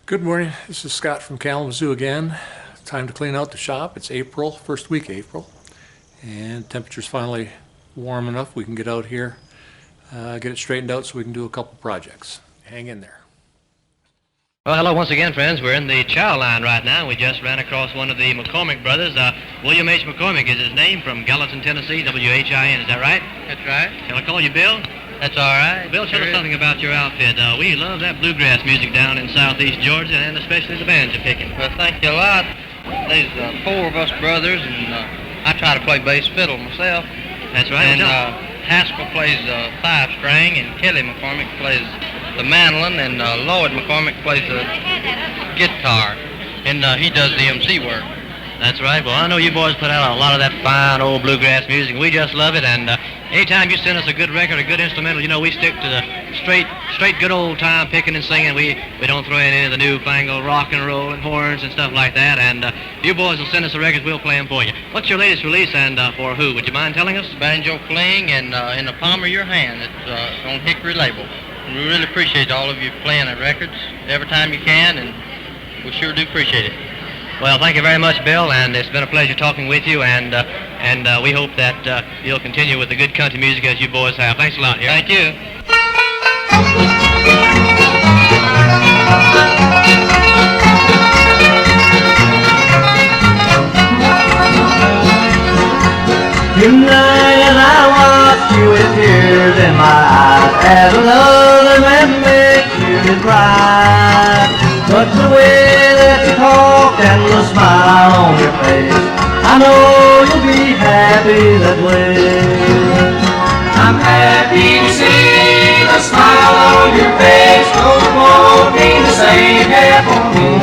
Good morning, this is Scott from Kalamazoo again. Time to clean out the shop. It's April, first week of April, and temperature's finally warm enough we can get out here, get it straightened out so we can do a couple projects. Hang in there. Well, hello once again, friends. We're in the chow line right now. We just ran across one of the McCormick brothers. William H. McCormick is his name, from Gallatin, Tennessee, W-H-I-N. Is that right? That's right. Shall I call you Bill? That's all right. Bill, tell us something about your outfit. We love that bluegrass music down in southeast Georgia, and especially the bands you're picking. Well, thank you a lot. There's four of us brothers, and I try to play bass fiddle myself. That's right. And Haskell plays five-string, and Kelly McCormick plays the mandolin, and Lloyd McCormick plays the guitar, and he does the MC work. That's right. Well, I know you boys put out a lot of that fine old bluegrass music. We just love it, and anytime you send us a good record, a good instrumental, you know, we stick to the straight good old time picking and singing. We don't throw in any of the newfangled rock and roll and horns and stuff like that, and if you boys will send us the records, we'll play them for you. What's your latest release, and for who? Would you mind telling us? Banjo Fling, and In the Palm of Your Hand. It's on Hickory label. We really appreciate all of you playing the records every time you can, and we sure do appreciate it. Well, thank you very much, Bill, and it's been a pleasure talking with you, and we hope that you'll continue with the good country music as you boys have. Thanks a lot. Here. Thank you. Tonight as I watch you with tears in my eyes, as another man makes you cry. But the way that you talk and the smile on your face, I know you'll be happy that way. I'm happy to see the smile on your face, though it won't be the same here for me.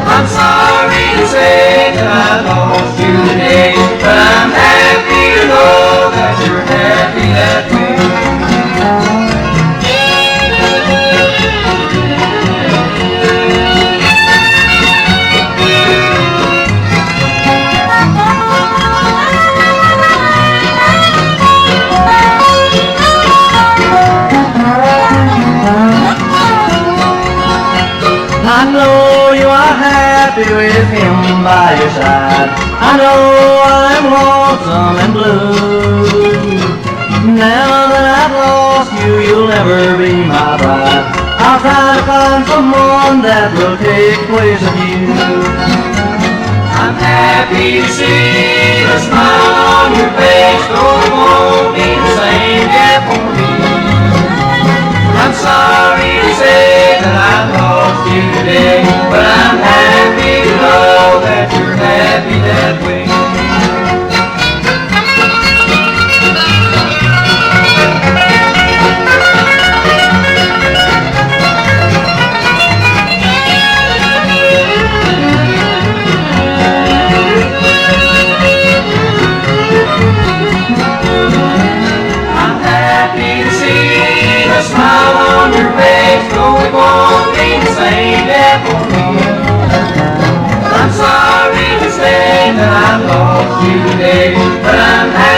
I'm sorry to say that I lost you today, but I'm happy to know that you're happy that way. I know you are happy with him by your side. I know I'm lonesome and blue. Now that I've lost you, you'll never be my bride. I'll try to find someone that will take place of you. I'm happy to see the smile on your face, though it won't be the same yet for me. I'm sorry to say that I lost you today, but I'm happy to know that you're happy that way. I'm happy to see the smile on your face, though it won't be the same yet for me. I'm sorry to say that I've lost you today, but I'm happy